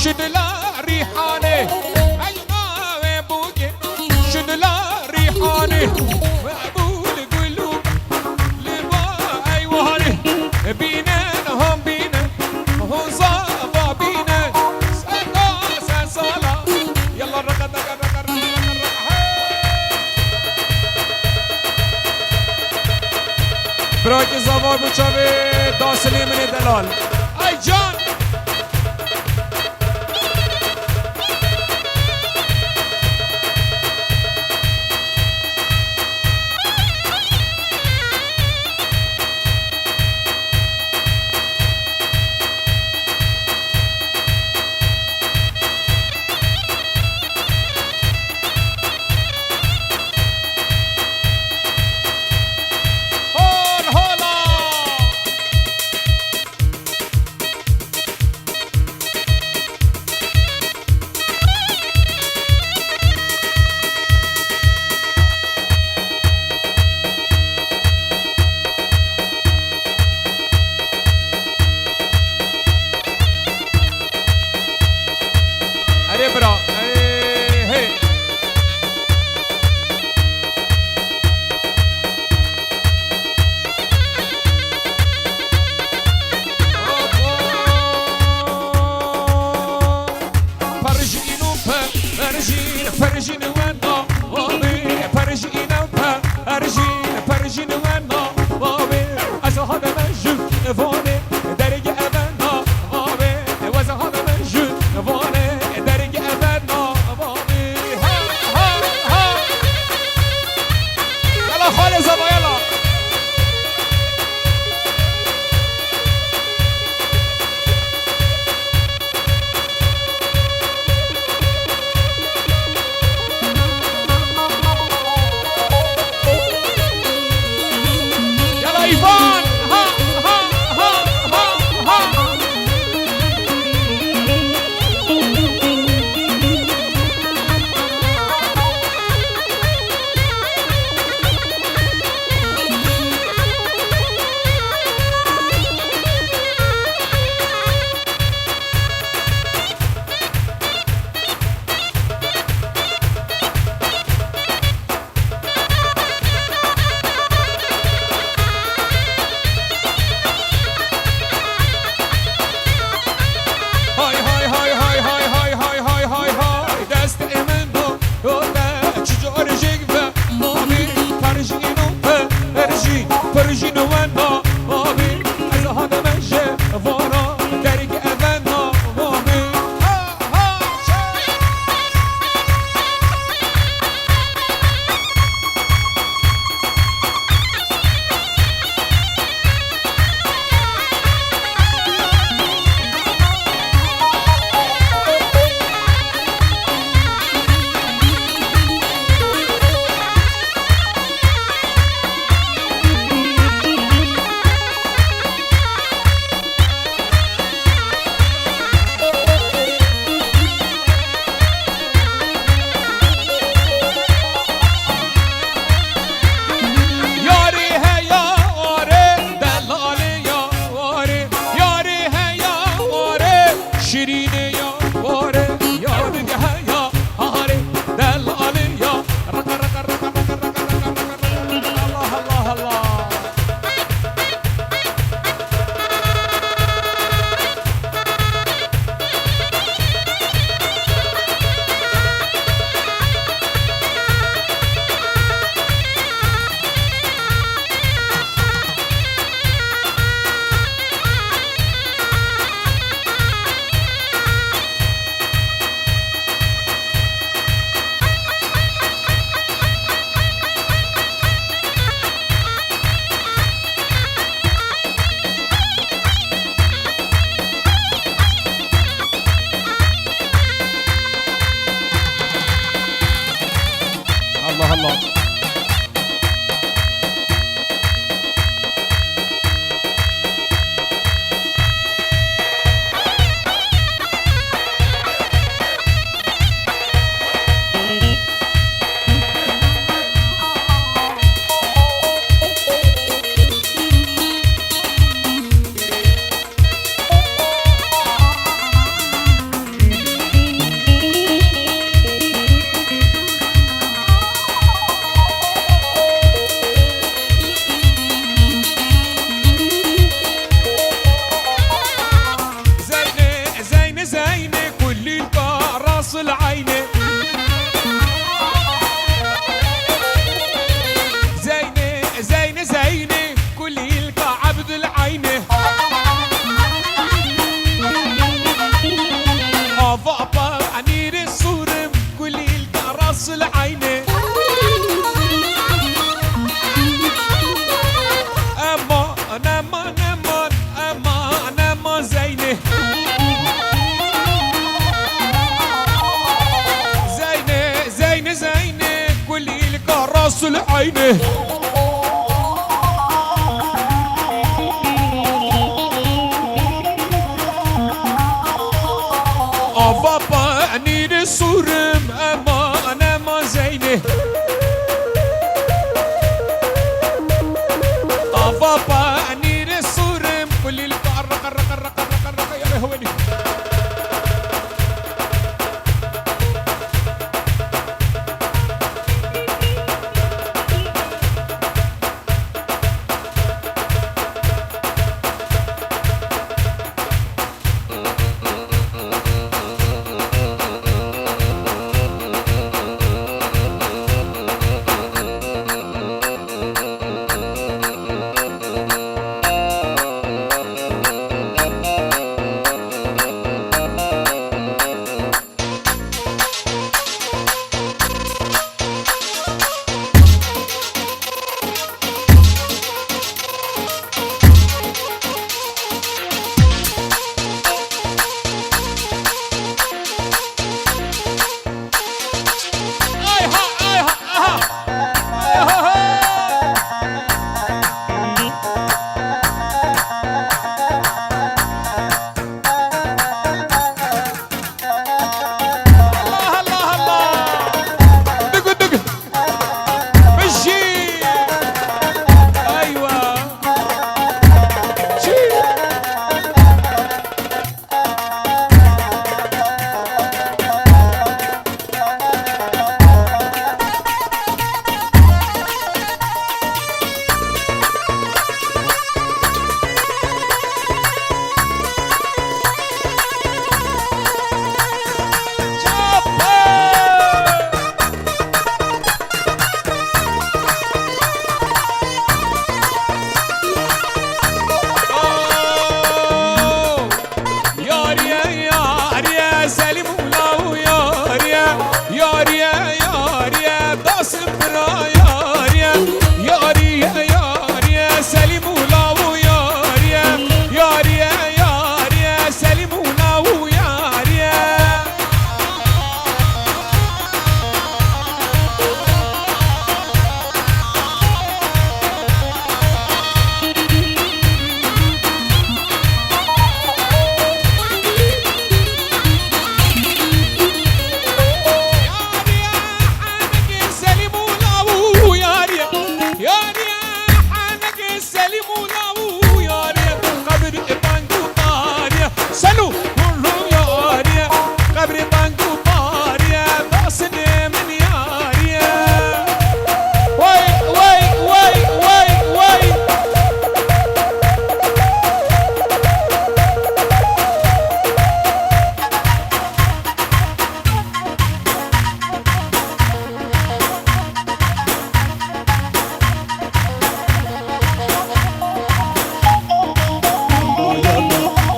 شدلا ريحاني أينا وابوكي شدلا ريحاني وابو القلوب لبا أيواني بينا هم بينا هم صابا بينا سلا سلا يلا رقد براك زوار بچاوي داسلي من دلال اي جان فرجين وانا بابي فرجين فرجين وانا بابي أزهد مجد فوني درج أبنا بابي وزهد مجد فوني درج أبنا بابي ها ها ها يلا خالي زبا يلا ايفان ها ها ها ها ها فرجين وانا بابي أزهد مجد فورا درج أبنا بابي ها ها الله الله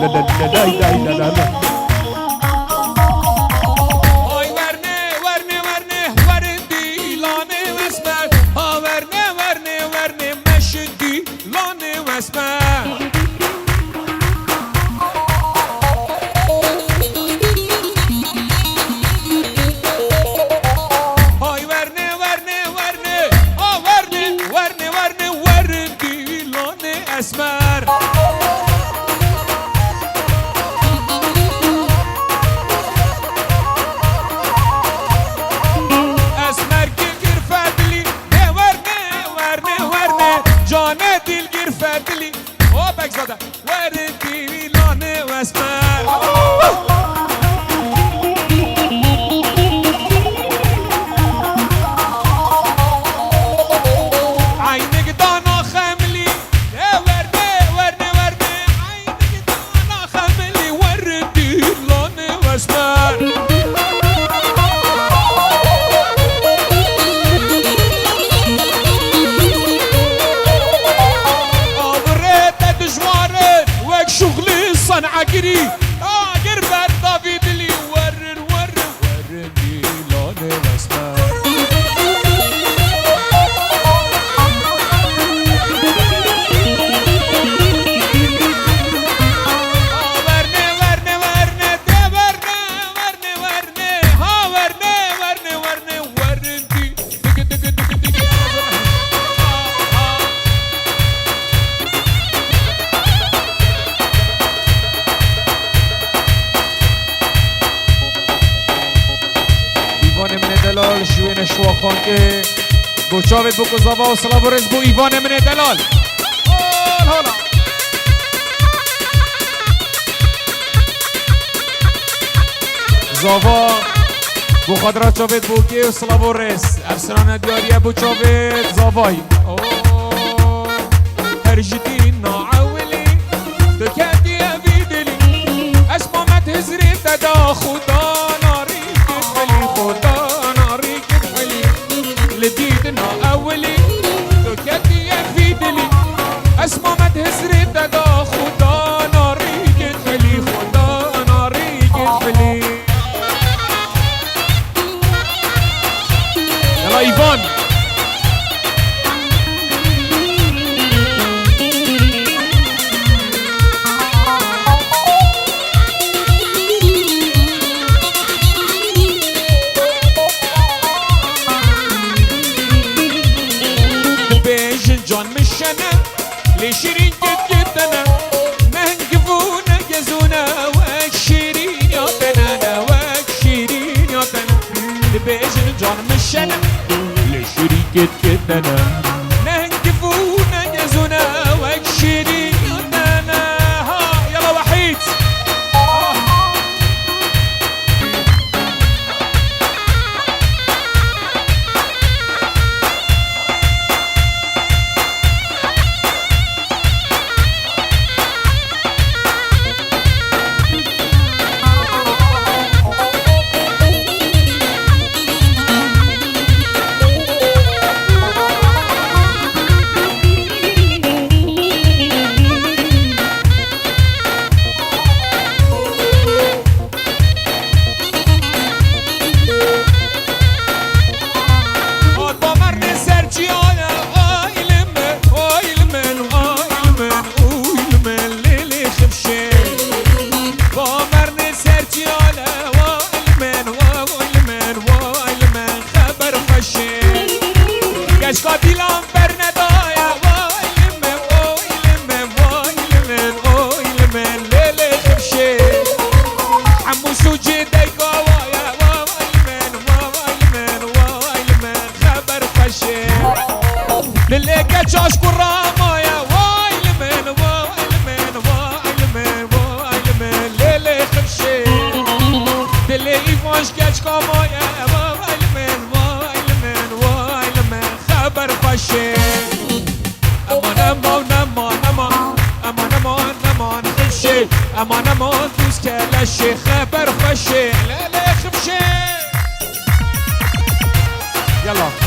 لا لا لا لا لا. هاي ورنه ورنه ورنه وردي لانه واسمر. ها ورنه ورنه ورنه مشدي لانه واسمر. هاي ورنه ورنه ورنه ها ورنه ورنه ورنه وردي لانه اسمر. جانه دل گیر فردلی او بک زده وردی لانه و اسمر. عینک دانا خملی ورده ورده ورده عینک دانا خملی وردی لانه و اسمر. شغلي صنعقري قربت دافيد لي ورن ورن ورني لوني الاسمر. ورني ورني ورني دي ورني ورني ورني ها ورني ورني ورني ورني دق دق دق دق. ایوان من دلال شوین شواخان که گوچاوید بو کزاوا و سلام و رز بو ایوان من دلال. حالا زاوا بو خادرات چاوید بو که و سلام و رز افسران دیاریه بو چاوید زاوای هرجدین ناعولی تو کدی اویدلی اسمامت هزری تدا خدا لديدنا أولي تكتي يفيدلي اسمه ما تهزري تدا خدا ناري كتفلي خدا ناري كتفلي. يلا إيفان جان مشنا لشيرين جدنا نهنقفونا جزونا وكشيرين يا تنا وكشيرين يا تنا لبيجن جان مشنا لشيرين جدنا نهنقفونا جزونا وكشيرين يا تنا. ها يلا وحيد جاش قراما يا وايل من وايل من وايل من وايل من ليلي خمشي دلي فاش كاش كاما يا وايل من وايل من وايل من خبر فشي امان امان امان امان امان امان امان خمشي امان امان دوس كلاشي خبر فشي ليلي خمشي. يلا